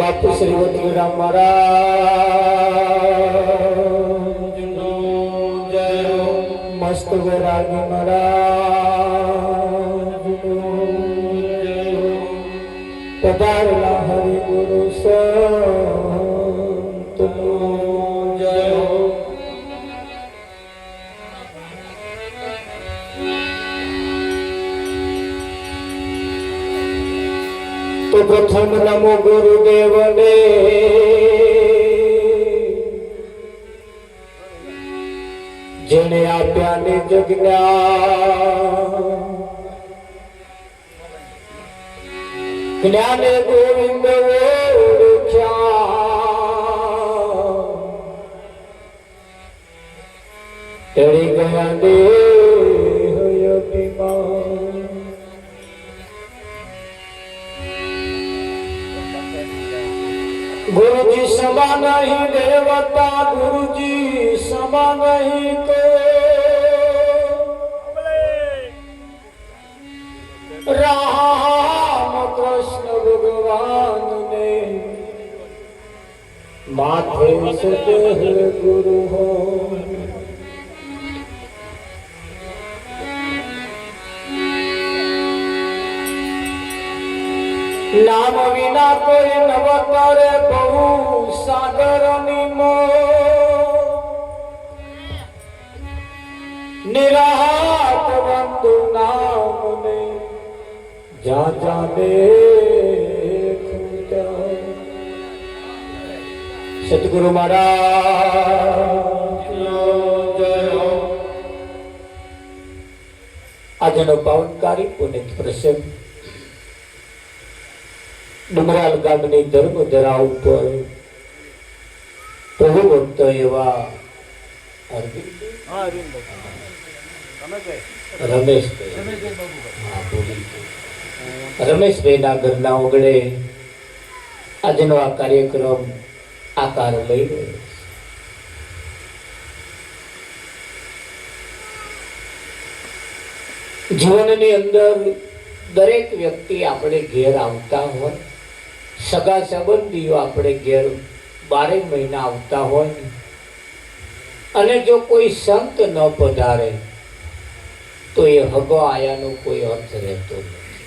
બાપુ શ્રી વતીરામ મહારાજ જય મસ્ત વૈરાગી મહારાજ જય પધારેલા હરિ ગુરુ સંત જય તો પ્રથમ નમો ગુરુદેવને જેને આપ્યા નિજ જ્ઞાને ગોવિંદ ઓળખ્યા તેડી ગયા દેહ અભિમાન गुरुजी समा नहीं देवता गुरुजी समा नहीं को राम कृष्ण भगवान ने माथे से गुरु हो नाम विना कोई नव करे बहु सागर निमो निरात बंधु नाम ने जा जा देख सतगुरु महाराज जय हो। आज पावनकारी पुनित प्रसंग ડુમરાલ ગામની ધર્મધરા ઉપર પ્રભુ ભક્ત એવા રમેશભાઈ ના ઘરના ઓગળે આજનો આ કાર્યક્રમ આકાર લઈ રહ્યો. જીવનની અંદર દરેક વ્યક્તિ આપણે ઘેર આવતા હોય, સગા સંબંધીઓ આપણે ઘેર 12 મહિના આવતા હોય, અને જો કોઈ સંત ન પધારે તો એ હગો આયાનો કોઈ અર્થ રહેતો નથી.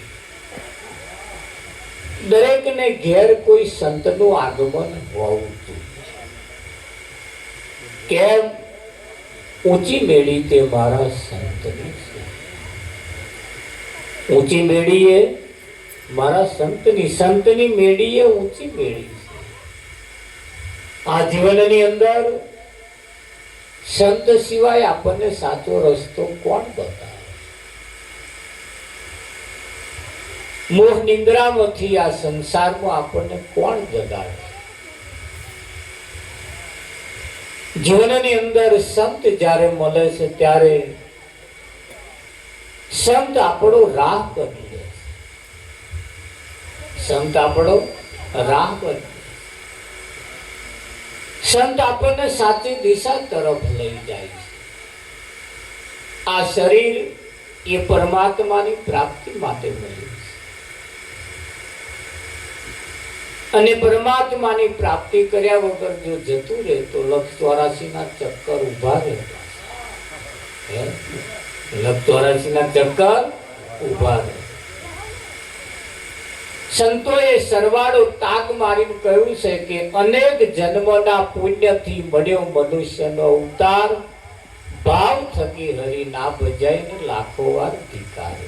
દરેકને ઘેર કોઈ સંતનું આગમન હોવું જોઈએ. કેમ? ઊંચી મેળી તે મારા સંતની છે. ઊંચી મેળી એ મારા સંતની મેળી એ ઊંચી મેળી છે. આ જીવનની અંદર સંત સિવાય આપણને સાચો રસ્તો કોણ બતાવે? મોહ નિંદ્રામાંથી આ સંસારમાં આપણને કોણ જગાડે? જીવનની અંદર સંત જ્યારે મળે છે ત્યારે સંત આપણો રાહ બની જાય. સંત આપણો રાહ બની જાય. સંત આપણને સાચી દિશા તરફ લઈ જાય છે. આ શરીર એ પરમાત્માની પ્રાપ્તિ માટે મળ્યું છે, અને પરમાત્માની પ્રાપ્તિ કર્યા વગર જો જતું રહે તો 184 ના ચક્કર ઉભા રહેતા. 184 ના ચક્કર ઉભા રહે. સંતોએ સરવાળો તાગ મારીને કહ્યું છે કે અનેક જન્મના પુણ્યથી મળ્યો મનુષ્યનો અવતાર, ભાવ થકી હરિ ના ભજાઈને લાખો વાર ધિક્કારે.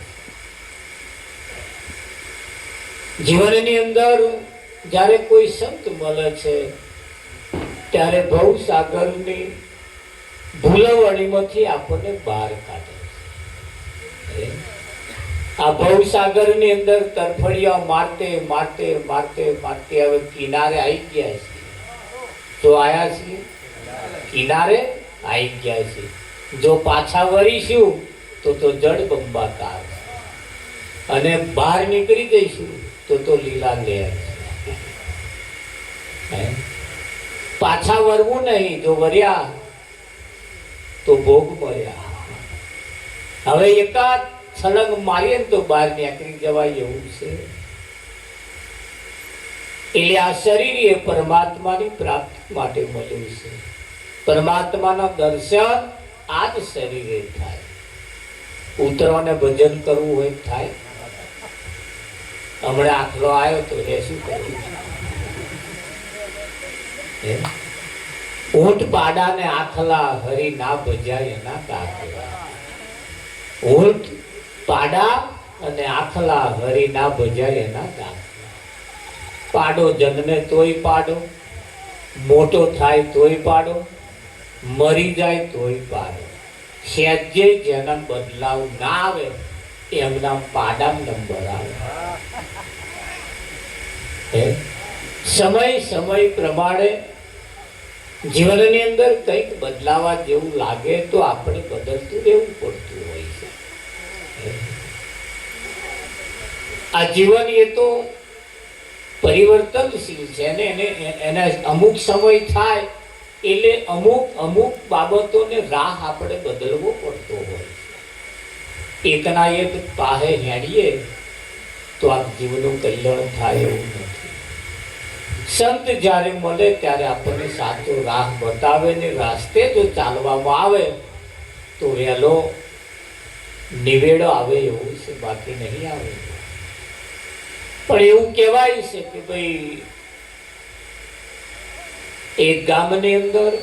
જીવનની અંદર જ્યારે કોઈ સંત મળે છે ત્યારે ભવ સાગરની ભૂલવણીમાંથી આપણને બહાર કાઢે છે. આ ભવસાગરની અંદર તરફડિયા મારતે મારતે મારતે મારતે હવે કિનારે આવી ગયા છે. તો આયા છીએ, કિનારે આવી ગયા છે. જો પાછા વળીશું તો જડ બંબાકાર, અને બહાર નીકળી જઈશું તો લીલા લહેર. પાછા વળવું નહીં, જો વર્યા તો ભોગ મળ્યા. હવે એકાદ છલંગ મારીએ તો બહાર નીકળી જવાય એવું છે. એટલે આ શરીર એ પરમાત્માની પ્રાપ્તિ માટે મળ્યું છે. પરમાત્માના દર્શન આ જ શરીરે થાય. ઉતરવાને ભજન કરવું હોય થાય. હમણાં આખલો આવ્યો તો એ શું કરવું? ઊંટ પાડાને આખલા હરી ના ભજાય એના કાકલા. ઊંટ પાડા અને આખલા હરી ના ભજાય એના કાકલા. પાડો જન્મે તોય પાડો, મોટો થાય તોય પાડો, મરી જાય તોય પાડો. સહેજે જેના બદલાવ ના આવે એમના પાડા નંબર આવે. સમય પ્રમાણે જીવનની અંદર કંઈક બદલાવા જેવું લાગે તો આપણે બદલતું રહેવું પડતું હોય છે. આ જીવન એ તો પરિવર્તનશીલ છે ને એને અમુક સમય થાય એટલે અમુક બાબતોને રાહ આપણે બદલવો પડતો હોય છે. એકના એક પાહે હેડીએ તો આ જીવનનું કલ્યાણ થાય એવું નથી. સંત જ્યારે મળે ત્યારે આપણને સાચો રાહ બતાવે ને રાસ્તે જો ચાલવામાં આવે તો વહેલો નિવેડો આવે એવું છે, બાકી નહીં આવે. પણ એવું કહેવાય છે કે ભાઈ એક ગામની અંદર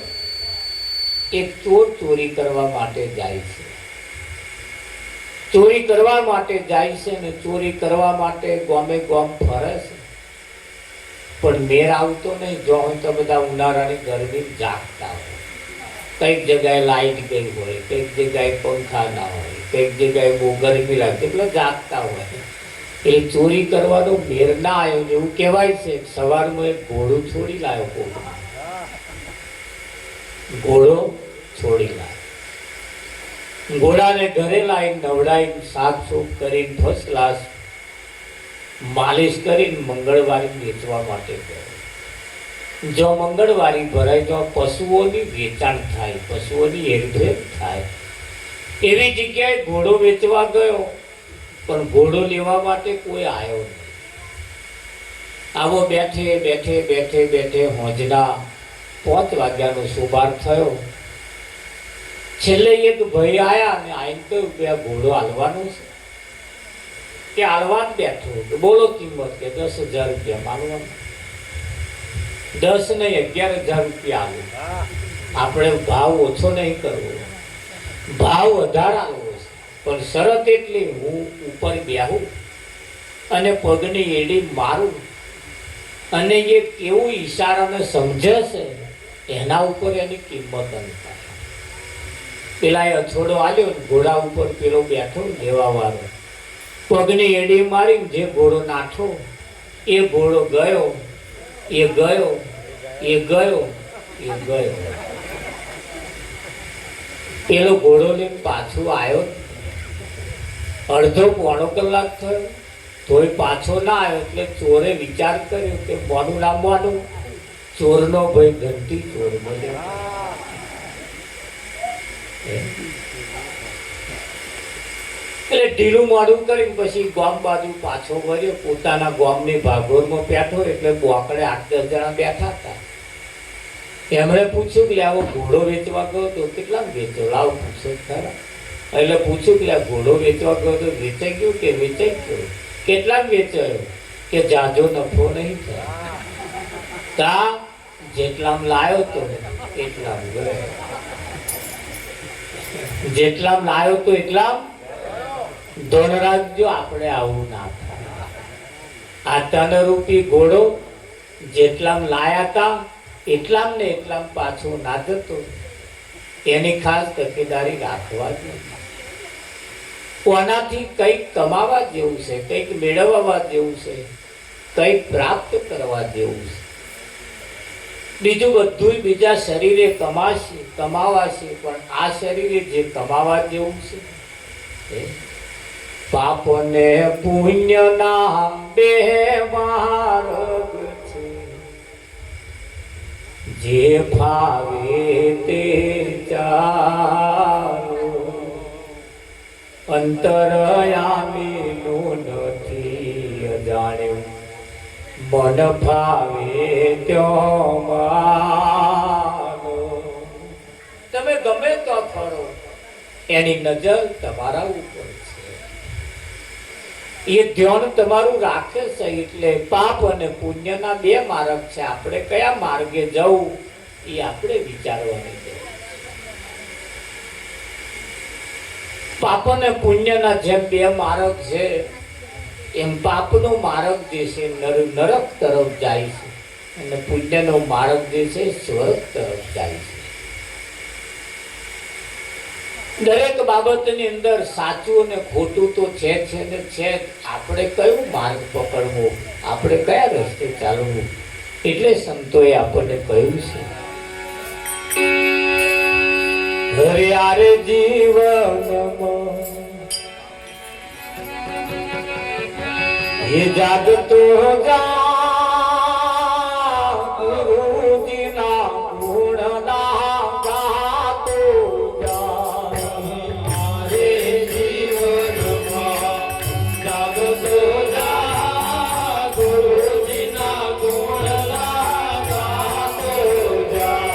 એક ચોર ચોરી કરવા માટે જાય છે. ચોરી કરવા માટે જાય છે ને ચોરી કરવા માટે ગામે ગામ ફરે છે. પણ મેર આવતો નહીં. જો હોય તો બધા ઉનાળાની ગરમી જાગતા હોય. કઈક જગ્યાએ લાઈટ ગઈ હોય, કઈક જગ્યાએ પંખા ના હોય, કઈક જગ્યાએ બહુ ગરમી લાગતી એટલે જાગતા હોય. એટલે ચોરી કરવાનો મેર ના આવ્યો. એવું કહેવાય છે સવારમાં એક ઘોડું છોડી લાવ્યો. કોક ઘોડો છોડી લાવ્યો. ઘોડાને ઘરે લાવીને નવડાવીને સાફ સૂફ કરીને ફર્સ્ટ ક્લાસ માલિશ કરીને મંગળવારી વેચવા માટે ગયો. જો મંગળવારી ભરાય તો પશુઓની વેચાણ થાય, પશુઓની હેરફેર થાય એવી જગ્યાએ ઘોડો વેચવા ગયો. પણ ઘોડો લેવા માટે કોઈ આવ્યો નહીં. આવો બેઠે બેઠે બેઠે બેઠે હોજના 5 વાગ્યાનો સુમાર થયો. છેલ્લે એક ભાઈ આયા અને આઈને કહ્યું કે આ ઘોડો હાલવાનો છે. કે હાલવાનું બેઠો. બોલો કિંમત. કે 10,000 રૂપિયા માલવાનું. 10 નહીં 11,000 રૂપિયા આલો. આપણે ભાવ ઓછો નહીં કરવો, ભાવ વધારે આલવો છે. પણ શરત એટલી હું ઉપર બેહું અને પગની એડી મારું અને એ કેવું ઈશારાને સમજે છે એના ઉપર એની કિંમત અંતર. પેલા એ અથોડો આલ્યો, ઘોડા ઉપર પેલો બેઠો લેવા વાળો, પગની એડી મારી જે ઘોડો નાઠો એ ઘોડો ગયો, એ ગયો, એ ગયો, એ ગયો. પેલો ઘોડો લઈને પાછો આવ્યો. અડધો પોણો કલાક થયો તોય પાછો ના આવ્યો. એટલે ચોરે વિચાર કર્યો કે મોનું નામવાનું ચોરનો ભાઈ ઘંટી ચોર બન્યો. એટલે ઢીલું મોડું કરીને પછી ગામ બાજુ પાછો વળ્યો. પોતાના ગામની ભાગોળમાં બેઠો. એટલે બોકડે 8-10 જણા બેઠા હતા. એમણે પૂછ્યું કે આવો ઘોડો વેચવા ગયો તો કેટલા વેચો? લાવ પૂછો ખરા. એટલે પૂછ્યું કે આ ઘોડો વેચવા ગયો તો વેચાઈ ગયો કે વેચાઈ ગયો? કેટલા વેચાયો? કે જાજો નફો નહીં થયો. તા જેટલામ લાયો તો એટલામ ગયો, જેટલામ લાયો તો એટલામ. ધોન રાખજો આપણે આવું ના થાય. આ તનરૂપી ઘોડો જેટલામ લાયા તા એટલામ ને એટલામ પાછો ના જતો. એની ખાસ તકેદારી રાખવા જોઈએ. કોનાથી કંઈક કમાવા જેવું છે, કંઈક મેળવવા જેવું છે, કંઈક પ્રાપ્ત કરવા જેવું છે. બીજું બધું બીજા શરીરે કમાવાશે પણ આ શરીરે જે કમાવા જેવું છે પાપ ને પુણ્ય ના બે માર્ગ છે. જે ભાવે તે ચાલો, અંતરયામી નું નથી અજાણ્યું. મન ભાવે ત્યો માનો. તમે ગમે તો ફરો, એની નજર તમારા ઉપર છે. એ ધ્યાન તમારું રાખે છે. એટલે પાપ અને પુણ્યના બે માર્ગ છે. આપણે કયા માર્ગે જવું એ આપણે વિચારવાની છે. પાપ અને પુણ્યના જેમ બે માર્ગ છે, એમ પાપનો માર્ગ જે છે નરક તરફ જાય છે અને પુણ્યનો માર્ગ જે છે સ્વર્ગ તરફ જાય છે. દરેક બાબતની અંદર સાચું અને ખોટું તો છે ને છે. આપણે કયું માર્ગ પકડવો, આપણે કયા રસ્તે ચાલવું, એટલે સંતોએ આપણને કહ્યું છે, હરિયારે જીવનમાં એ જાગતો જા, ગુરુજીના ગુણના ગાતો જા. હરે જીવનમાં જાગતો જા, ગુરુજીના ગુણના ગાતો જા.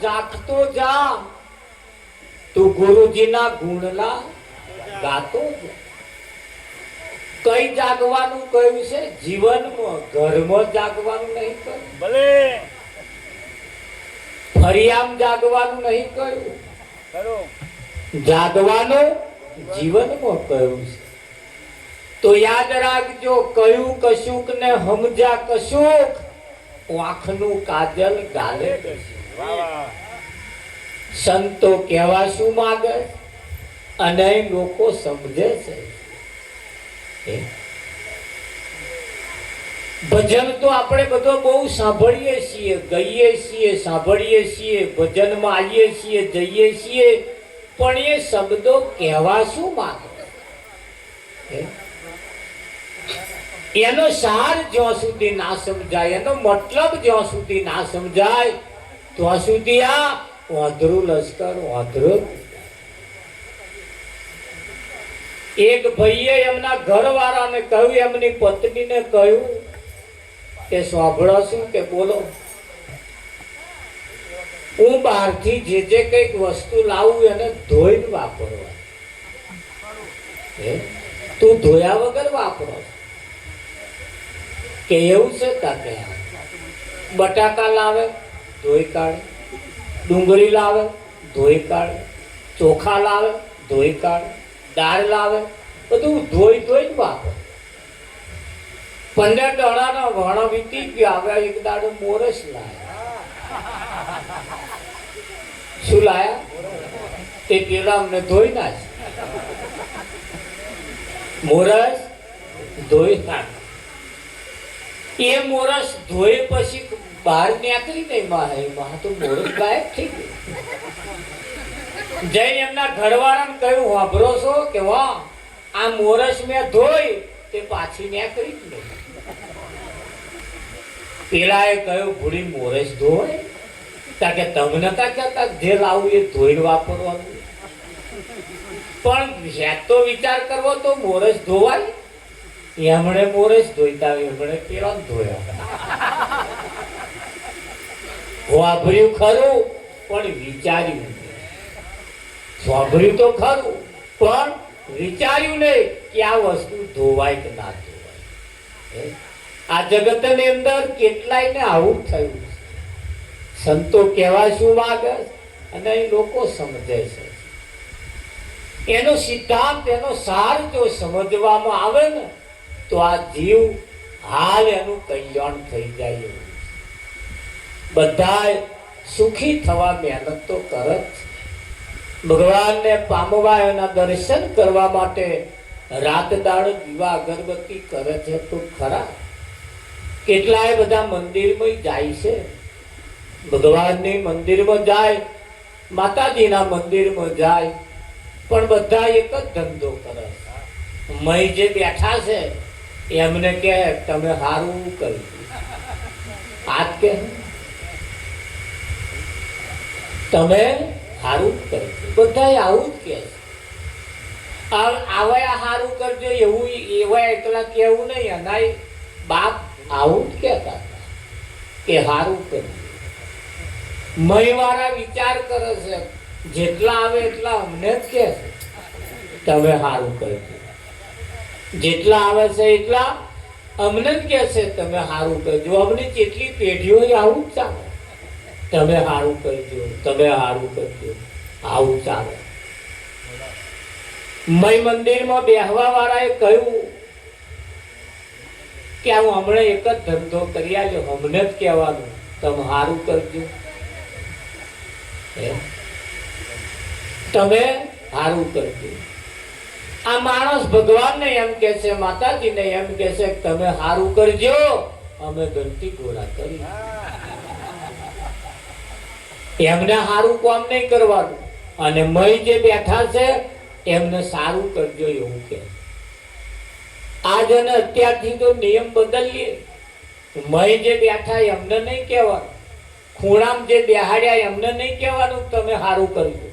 જાગતો જા તું ગુરુજીના ગુણલા ગાતો જા. કઈ જાગવાનું કહ્યું છે? જીવનમાં, ઘરમાં જાગવાનું નહીં કહ્યું, ભલે ફરિયામ જાગવાનું નહીં કહ્યું, ખરું જાગવાનું જીવનમાં કહ્યું છે. તો યાદ રાખજો, કયું કશુંક ને સમજા કશુંક, આંખનું કાજલ ગાલે કશુંક. સંતો કહેવા શું માંગે અને લોકો સમજે છે. ભજન તો આપણે બધો બહુ સાંભળીએ છીએ, ગઈએ છીએ, સાંભળીએ છીએ, ભજનમાં આવીએ છીએ, જઈએ છીએ, પણ એ શબ્દો કહેવા શું માંગે? એનો સાર જ્યાં સુધી ના સમજાય, એનો મતલબ જ્યાં સુધી ના સમજાય, ત્યાં સુધી આ વાંધરું લશ્કર વાંધરું. એક ભાઈએ એમના ઘરવાળાને કહ્યું, એમની પત્નીને કહ્યું કે સાંભળો શું કે બોલો, હું બહારથી જે કઈક વસ્તુ લાવું એને ધોઈને વાપરવા, તું ધોયા વગર વાપરો કે એવું છે? તાકે બટાકા લાવે ધોઈ કાઢે, ડુંગળી લાવે ધોઈ કાઢે, ચોખા લાવે ધોઈ કાઢે, દાળ લાવે બધું ધોઈ ધોઈને વાપરે. 15 દાડાનો વણ વીતી ગયો, હવે એક દાડો મોરસ લાયા. શું લાયા? તે પેલા અમને ધોઈ નાખ, મોરસ ધોઈ નાખ. એ મોરસ ધોઈ પછી બહાર નીકળી નહીં, માં તો મોરસ ગાયબ થઈ ગયું. જઈને એમના ઘરવાળાને કહ્યું, વાપરો છો કે વાહ, આ મોરસ મેં ધોઈ તે પાછી નીકળી જ નહીં. પેલાએ કહ્યું, ભૂલી મોરસ ધોય? કારણ કે તમને કા કહેતા જે લાવું એ ધોઈને વાપરવાનું, પણ તો વિચાર કરવો તો મોરસ ધોવાય. એમણે મોરસ ધોઈતા, એમણે પેલા ધોયા. વાપર્યું ખરું પણ વિચાર્યું. સાંભળ્યું તો ખરું, પણ વિચાર્યું નહીં કે આ વસ્તુ ધોવાય કે ના ધોવાય. આ જગતની અંદર કેટલાય ને આવું થયું છે. સંતો કહેવા શું માંગે અને એ લોકો સમજે છે. એનો સિદ્ધાંત, એનો સાર જો સમજવામાં આવે ને તો આ જીવ હાલ એનું કલ્યાણ થઈ જાય એવું. બધા સુખી થવા મહેનત તો કરે જ. ભગવાનને પામવા, એના દર્શન કરવા માટે રાત દાડ દીવા અગરબત્તી કરે છે તો ખરા. કેટલાય બધા મંદિરમાં જાય છે, ભગવાનની મંદિરમાં જાય, માતાજીના મંદિરમાં જાય, પણ બધા એક જ ધંધો કરે. મય જે બેઠા છે એમને કે તમે સારું કર્યું. આજ કે તમે સારું કર્યું, બધા આવું જ કે આવા સારું કરજો એવું, એવા એકલા કેવું નહીં. અનાય બાપ આવું જ કહેતા હતા કે સારું કર્યું. મય વાળા વિચાર કરે છે, જેટલા આવે એટલા અમને જ કે છે તમે સારું કરજો. જેટલા આવે છે એટલા અમને જ કે છે તમે સારું કરજો. અમને જેટલી પેઢીઓ આવું જ ચાલે, તમે સારું કરજો, તમે સારું કરજો, આવું ચાલે. મય મંદિરમાં બેહવા વાળાએ કહ્યું કે હું હમણાં એક જ ધંધો કરી આવ્યો, અમને જ કહેવાનું તમે સારું કરજો, તમે સારું કરજો. આ માણસ ભગવાનને એમ કે છે, માતાજીને એમ કે છે તમે સારું કરજો, અમે ગણતી ગોળા કરી. એમને સારું કામ નહીં કરવાનું, અને મય જે બેઠા છે એમને સારું કરજો એવું કે. આજ અને અત્યારથી તો નિયમ બદલીએ. મય જે બેઠા એમને નહીં કહેવાનું, ખૂણામાં જે બેહાડ્યા એમને નહીં કહેવાનું તમે સારું કરજો.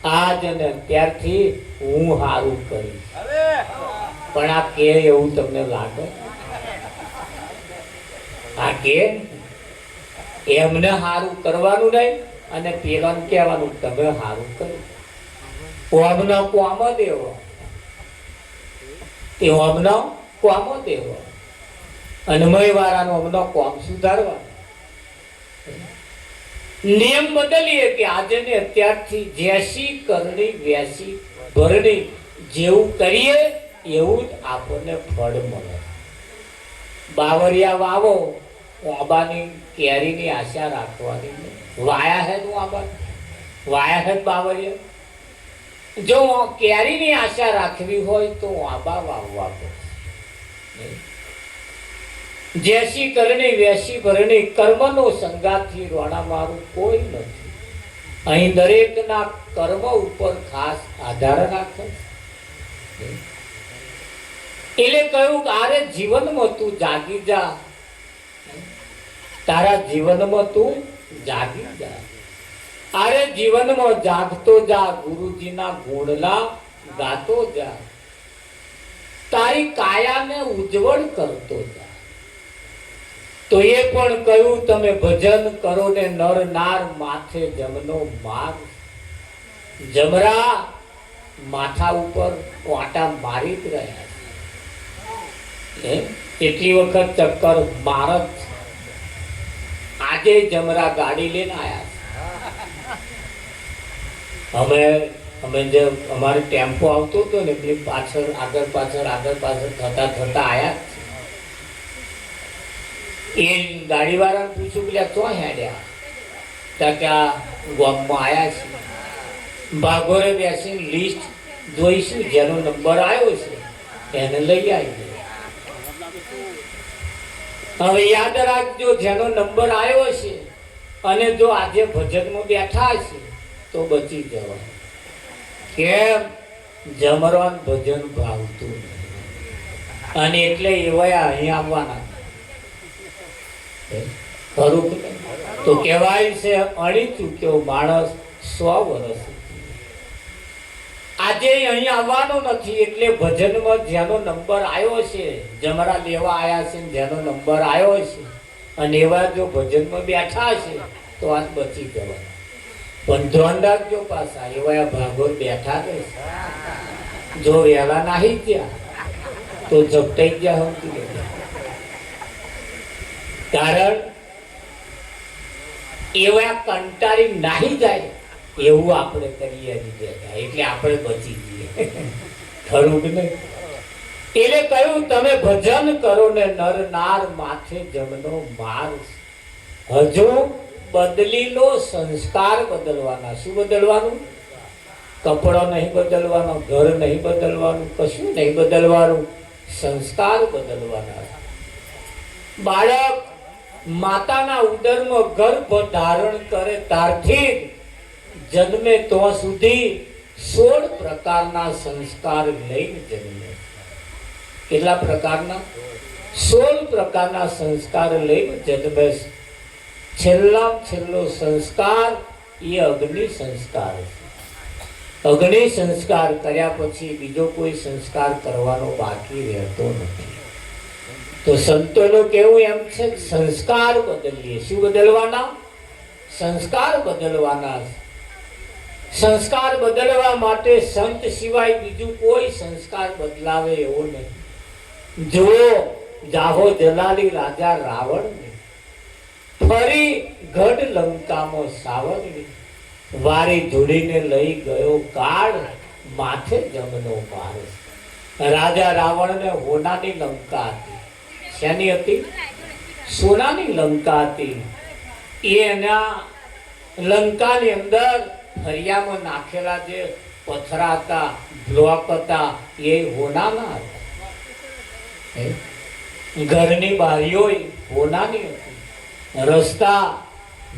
આજ અને અત્યારથી હું સારું કરીશ. પણ આ કે એવું તમને લાગે? આ કે એમને સારું કરવાનું નહીં અને પેલાને કહેવાનું તમે સારું કર્યું. ઓમનો કોમ દેવો, તે ઓમનો કોમ દેવો, અને મય વાળાનો ઓમનો કોમ સુધારવા. નિયમ બદલીએ કે આજે ને અત્યારથી જેસી કરણી વેસી ભરણી, જેવું કરીએ એવું જ આપણને ફળ મળે. બાવરિયા વાવો, આંબાની કેરીની આશા રાખવાની. વાયા હે તું આંબા, વાયા હે બાવરિયા. જો કેરીની આશા રાખવી હોય તો આંબા વાવવા પડે. જેસી કરણી વેસી ભરણી, કર્મનો સંગાથી રોણા મારું કોઈ નથી. અહીં દરેકના કર્મ ઉપર ખાસ આધાર રાખે. એટલે કહ્યું કે આરે જીવનમાં તું જાગી જા, તારા જીવનમાં તું જાગી જા. આરે જીવનમાં જાગતો જા, ગુરુજીના ગુણના ગાતો જા, તારી કાયાને ઉજ્જવળ કરતો જા. તો એ પણ કહ્યું તમે ભજન કરો ને નર નાર માથે જમનો માર. જમરા માથા ઉપર વાટા મારી જ રહ્યા છે. એટલી વખત ચક્કર મારત. આજે જમરા ગાડી લઈને આવ્યા છે. અમે જે અમારે ટેમ્પો આવતો હતો ને પેલી પાછળ આગળ પાછળ થતા આવ્યા. એ ગાડી વાળાને પૂછ્યું પેલા તો હેડ્યા ત્યાં કે આ ગામમાં આવ્યા છે. ભાગોરે બેસીને લિસ્ટ જોઈશું, જેનો નંબર આવ્યો છે એને લઈ આવી. હવે યાદ રાખજો, જેનો નંબર આવ્યો છે અને જો આજે ભજનમાં બેઠા છે તો બચી જવા. કેમ? જમરવાન ભજન ભાવતું નહીં, અને એટલે એવા અહીં આવવાના. ખરું તો કહેવાય છે અણી ચૂક્યો માણસ 100 વર્ષ. આજે અહીં આવવાનો નથી, એટલે ભજનમાં જેનો નંબર આવ્યો છે, જમરા લેવા આવ્યા છે, જેનો નંબર આવ્યો છે, અને એવા જો ભજનમાં બેઠા છે તો આજ બચી જવાના. પણ ધ્યાન રાખજો પાછા એવા ભાગોર બેઠા છે, જો વહેલા નાહી ગયા તો ઝપટાઈ ગયા હોતી. કારણ એવા કંટાળી નાહી જાય એવું આપણે કરીએ એટલે આપણે બચી જઈએ. ખરું કે નહીં? એટલે કહ્યું તમે ભજન કરો ને નર નાર માથે જમનો માર. હજુ બદલી લો સંસ્કાર બદલવાના. શું બદલવાનું? કપડો નહીં બદલવાનો, ઘર નહીં બદલવાનું, કશું નહીં બદલવાનું, સંસ્કાર બદલવાના. બાળક માતાના ઉદરમાં ગર્ભ ધારણ કરે ત્યારથી જન્મે તો સુધી 16 પ્રકારના સંસ્કાર લઈને જન્મે. કેટલા પ્રકારના? 16 પ્રકારના સંસ્કાર લઈને જન્મે. છેલ્લો સંસ્કાર એ અગ્નિ સંસ્કાર છે. અગ્નિ સંસ્કાર કર્યા પછી બીજો કોઈ સંસ્કાર કરવાનો બાકી રહેતો નથી. તો સંતોનું કેવું એમ છે, સંસ્કાર બદલીએ. શું બદલવાના? સંસ્કાર બદલવાના. સંસ્કાર બદલવા માટે સંત સિવાય બીજું કોઈ સંસ્કાર બદલાવે એવો નહીં. જો જાહો જલાલી રાજા રાવણ ફરી ગઢ લંકામાં સાવરણી, વારી ધૂળીને લઈ ગયો કાળ, માથે જમનો માર. રાજા રાવણને હોનાની લંકા હતી. શેની હતી? સોનાની લંકા હતી. એના લંકાની અંદર ફરિયામાં નાખેલા જે પથરા હતા, બ્લોક હતા, એ હોનાના હતા. ઘરની બારીઓ હોનાની હતી. રસ્તા,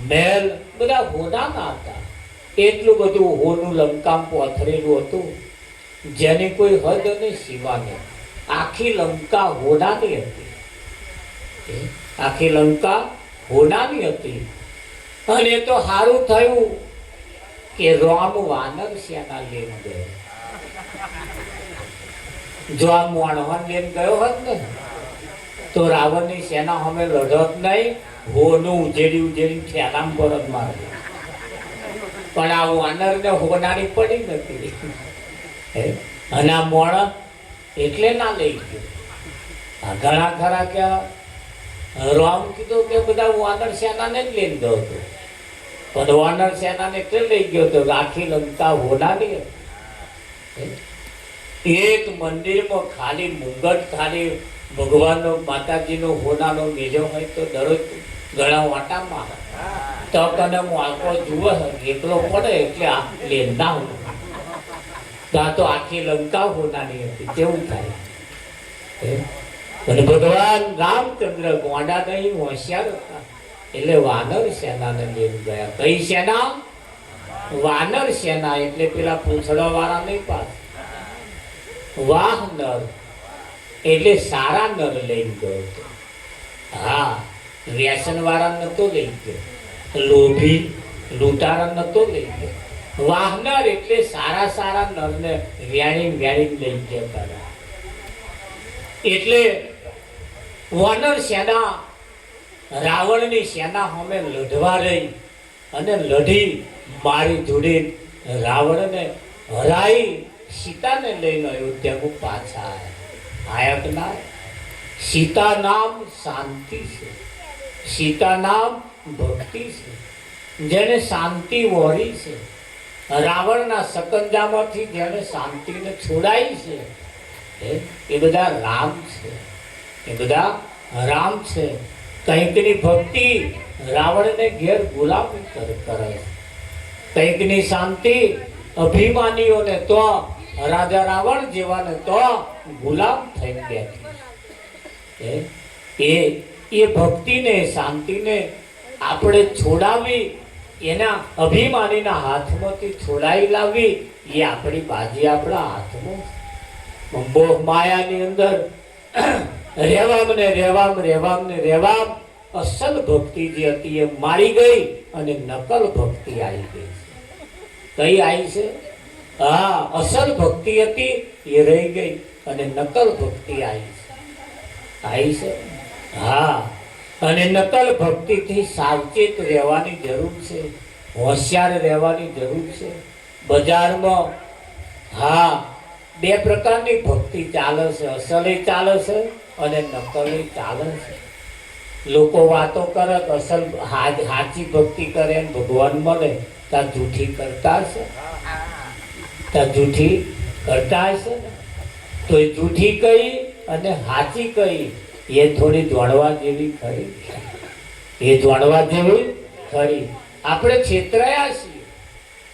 મહેલ બધા હોનાના હતા. એટલું બધું હોનું લંકામાં પથરેલું હતું જેની કોઈ હદ નહીં, સીમા નહીં. આખી લંકા હોનાની હતી. આખી લંકા હોનાની હતી. અને તો સારું થયું કે રામ વાનર સેના લઈને ગયો. જો આ મોણવન લઈને ગયો હોત ને તો રાવણની સેના અમે લડત નહીં, હોનું ઉજેડી ઉજેડી ઠેલામ પર જ મારે. પણ આ વાનર ને હોનાની પડી નથી. અને આ મોણ એટલે ના લઈ ગયો. આ ઘણા ખરા કે રામ કીધું કે બધા વાનર સેનાને જ લઈને ગયો હતો. પણ વાનર સેનાને એટલે લઈ ગયો હતો આખી લંકા હોનાની. એક મંદિરમાં ખાલી મુંગટ, ખાલી ભગવાનનો માતાજીનો હોનાનો મેજો હોય તો દરરોજ ઘણા વાટામાં તક અને માળકો જુએ એકલો પડે એટલે લઈને ના હોય. તો આખી લંકા હોનાની હતી. કેવું થાય? અને ભગવાન રામચંદ્ર ગોંડા નહીં, હોશિયાર હતા. એટલે વાનર સેનાને લઈને ગયા. કઈ સેના? વાનર સેના. એટલે પેલા પૂંછડા વાળા નહીં પાસ, વાહ નર એટલે સારા નર લઈને ગયો હતો. હા, વ્યસન વાળા નતો લઈ ગયો, લોભી લૂંટારા નતો લઈ ગયો. વાહનર એટલે સારા સારા નરને વ્યાણી લઈ ગયા. એટલે વાનર સેના રાવણની સેના સામે લડવા રહી અને લડી મારી જોડી રાવણને હરાઈ સીતાને લઈને અયોધ્યામાં પાછા આવ્યા. આયા ના? સીતા નામ શાંતિ છે, સીતા નામ ભક્તિ છે. જેને શાંતિ વળી છે, રાવણના સકંજામાંથી જેને શાંતિને છોડાઈ છે, એ બધા રામ છે. એ બધા રામ છે. કંઈકની ભક્તિ રાવણને ઘેર ગુલામી કરે. કંઈકની શાંતિ અભિમાનીઓને તો રાજા રાવણ જેવાને તો ગુલામ થઈને બેઠી. એ ભક્તિને, શાંતિને આપણે છોડાવી, એના અભિમાનીના હાથમાંથી છોડાવી લાવવી, એ આપણી બાજી આપણા હાથમાં. મોહ માયાની અંદર રહેવામ અસલ ભક્તિ જે હતી એ મારી ગઈ અને નકલ ભક્તિ આવી ગઈ. કઈ આવી છે? હા, અસલ ભક્તિ હતી એ રહી ગઈ અને નકલ ભક્તિ આવી છે. હા, અને નકલ ભક્તિથી સાવચેત રહેવાની જરૂર છે. હોશિયાર રહેવાની જરૂર છે. બજારમાં હા બે પ્રકારની ભક્તિ ચાલે છે, અસલે ચાલે છે અને નકલી ચાલે છે. લોકો વાતો કરે અસલ સાચી ભક્તિ કરે ભગવાન મળે ત્યાં જૂઠી કરતા હશે, ત્યાં જૂઠી કરતા હશે ને. તો એ જૂઠી કઈ અને સાચી કઈ એ થોડી જોડવા જેવી ખરી, એ જોડવા જેવી ખરી. આપણે છેતરાયા છીએ,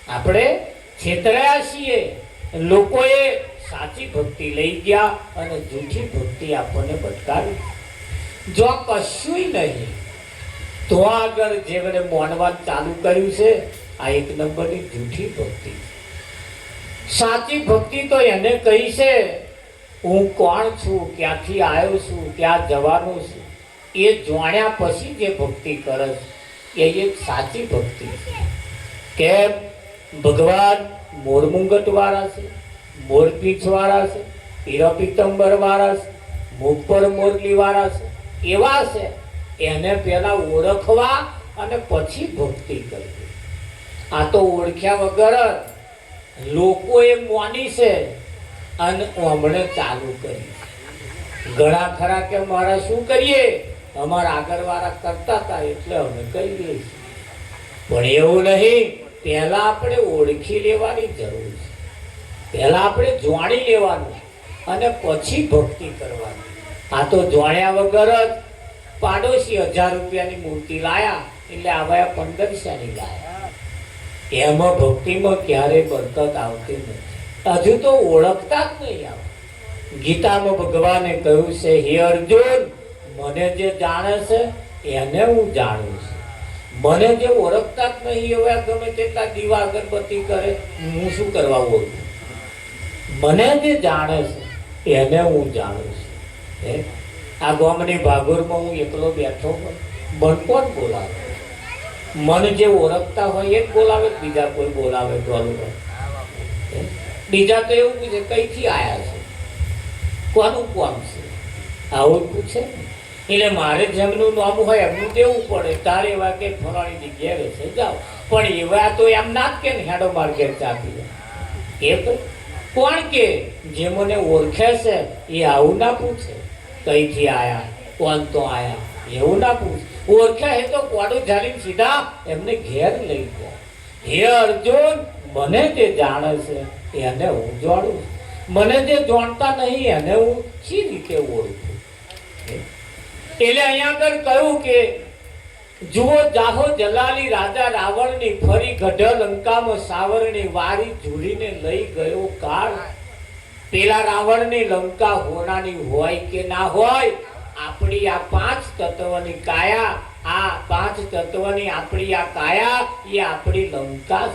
આપણે છેતરાયા છીએ. લોકોએ સાચી ભક્તિ લઈ ગયા અને જૂઠી ભક્તિ આપણને ભટકાવી. જો કશું નહીં તો આગળ જેમણે માનવાનું ચાલુ કર્યું છે આ એક નંબરની જૂઠી ભક્તિ. સાચી ભક્તિ તો એને કહી છે હું કોણ છું, ક્યાંથી આવ્યો છું, ક્યાં જવાનો છું, એ જાણ્યા પછી જે ભક્તિ કરે છે એ એક સાચી ભક્તિ છે. કેમ? ભગવાન મોરમુંગટ વાળા છે, મોરપીંછ વાળા છે, પીરા પીતંબર વાળા છે, મુખ પર મોરલી વાળા છે, એવા છે. એને પેલા ઓળખવા અને પછી ભક્તિ કરવી. આ તો ઓળખ્યા વગર લોકોએ માની છે અને હમણે ચાલુ કરી. ઘણા ખરા કે મારા શું કરીએ, અમારા આગળ વાળા કરતા હતા એટલે અમે કહીએ છીએ. પણ એવું નહીં, પહેલા આપણે ઓળખી લેવાની જરૂર છે. પહેલા આપણે જાણી લેવાનું અને પછી ભક્તિ કરવાની. આ તો જાણ્યા વગર જ પાડોશી 1000 રૂપિયાની મૂર્તિ લાયા એટલે આવા 1500ની લાયા. એમાં ભક્તિમાં ક્યારેય બરકત આવતી નથી. હજુ તો ઓળખતા જ નહીં આવે. ગીતામાં ભગવાને કહ્યું છે, હે અર્જુન, મને જે જાણે છે એને હું જાણું છું. મને જે ઓળખતા જ નહીં એવા ગમે તેટલા દીવા અગરબત્તી કરે, હું શું કરવા ઓળખું? મને જે જાણે છે એને હું જાણું છું. આ ગામની ભાગોરમાં હું એકલો બેઠો હોય, મન કોણ બોલાવે? મન જે ઓળખતા હોય એ જ બોલાવે, બીજા કોઈ બોલાવે ડોલું? બીજા તો એવું પૂછે કઈથી આયા છે, કોનું કોમ છે, આવું પૂછે. એટલે મારે જેમનું નામ હોય એમનું દેવું પડે. તારે એવા કે ફલાણી જગ્યાએ છે જાઓ, પણ એવા તો એમ ના જ કે હેડો માર્કેટ ચાપી એ તો કોણ કે જે મને ઓળખે છે એ આવું ના પૂછે કઈથી આયા, કોણ તો આયા, એવું ના પૂછે. ઓળખે એ તો કોડું ઝાલીને સીધા એમને ઘેર લઈ ગયા. હે અર્જુન, મને જે જાણે છે એને હું જાણું, મને જે જાણતા નહીં એને હું શી રીતે ઓળખું? એટલે અહીંયા આગળ કહ્યું કે જુઓ જાહો જલાલી રાજા રાવણની, ફરી ગઢ લંકામાં સાવરણી, વારી ઝૂલીને લઈ ગયો કાળ. પેલા રાવણની લંકા હોનાની હોય કે ના હોય, આપણી આ 5 તત્વની કાયા, આ 5 તત્વની આપણી આ કાયા એ આપણી લંકા.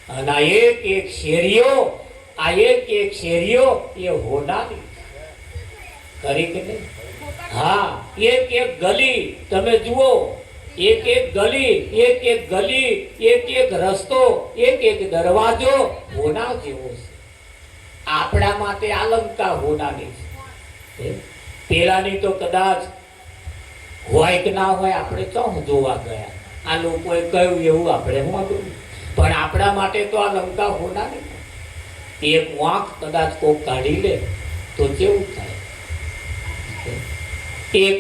અને એક એક શેરીઓ, આ એક એક શેરીઓ એ હોનાની ખરી કે નહીં? હા, એક એક ગલી તમે જુઓ, એક એક ગલી, એક એક ગલી, એક એક રસ્તો, એક એક દરવાજો હોના જેવો છે. આપણા માટે આ લંકા હોનાની છે. પેલાની તો કદાચ હોય કે ના હોય, આપણે તો જોવા ગયા, આ લોકોએ કહ્યું એવું આપણે હોતું, પણ આપણા માટે તો આ લંકા હોનાની. એક વાંક કદાચ કોક કાઢી લે તો કેવું થાય? એક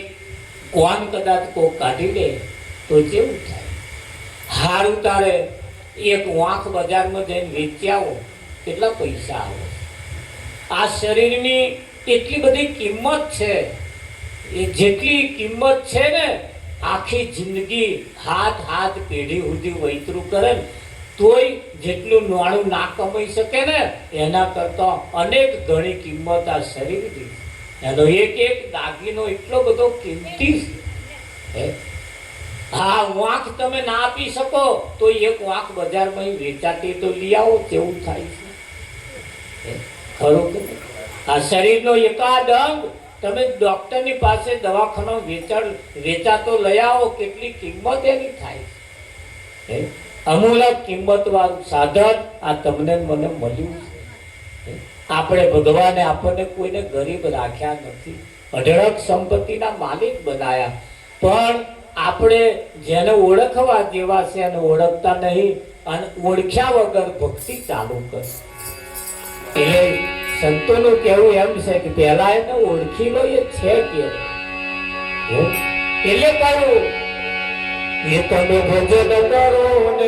કોન કદાચ કોક કાઢી લે તો કેવું થાય? હારું તારે એક વાંક બજારમાં જઈને વેચ્યા કેટલા પૈસા આવે? આ શરીરની એટલી બધી કિંમત છે, એ જેટલી કિંમત છે ને, આખી જિંદગી હાથ પેઢી સુધી વૈતરું કરે ને તોય જેટલું નાણું ના કમાઈ શકે ને એના કરતા અનેક ગણી કિંમત આ શરીરની. એનો એક એક દાગીનો એટલો બધો કિંમતી છે. હા, વાંક તમે ના આપી શકો તો એક વાંક બજારમાં વેચાતી તો લઈ આવો, તેવું થાય છે ખરું કે? આ શરીરનો એકાદ અંગ તમે ડોક્ટરની પાસે દવાખાનો વેચાતો લઈ આવો, કેટલી કિંમત એની થાય છે. અમૂલક કિંમત વાળું સાધન આ તમને મને મળ્યું છે. આપણે ભગવાને આપણને કોઈને ગરીબ રાખ્યા નથી, અઢળક સંપત્તિના માલિક બનાયા, પણ આપણે જેને ઓળખવા જેવા છે એને ઓળખતા નહીં અને ઓળખ્યા વગર ભક્તિ ચાલુ કરે. એટલે સંતોનું કહેવું એમ છે કે પહેલા એને ઓળખી લો એ છે કે એટલે કહ્યું એ તમે ભજન કરો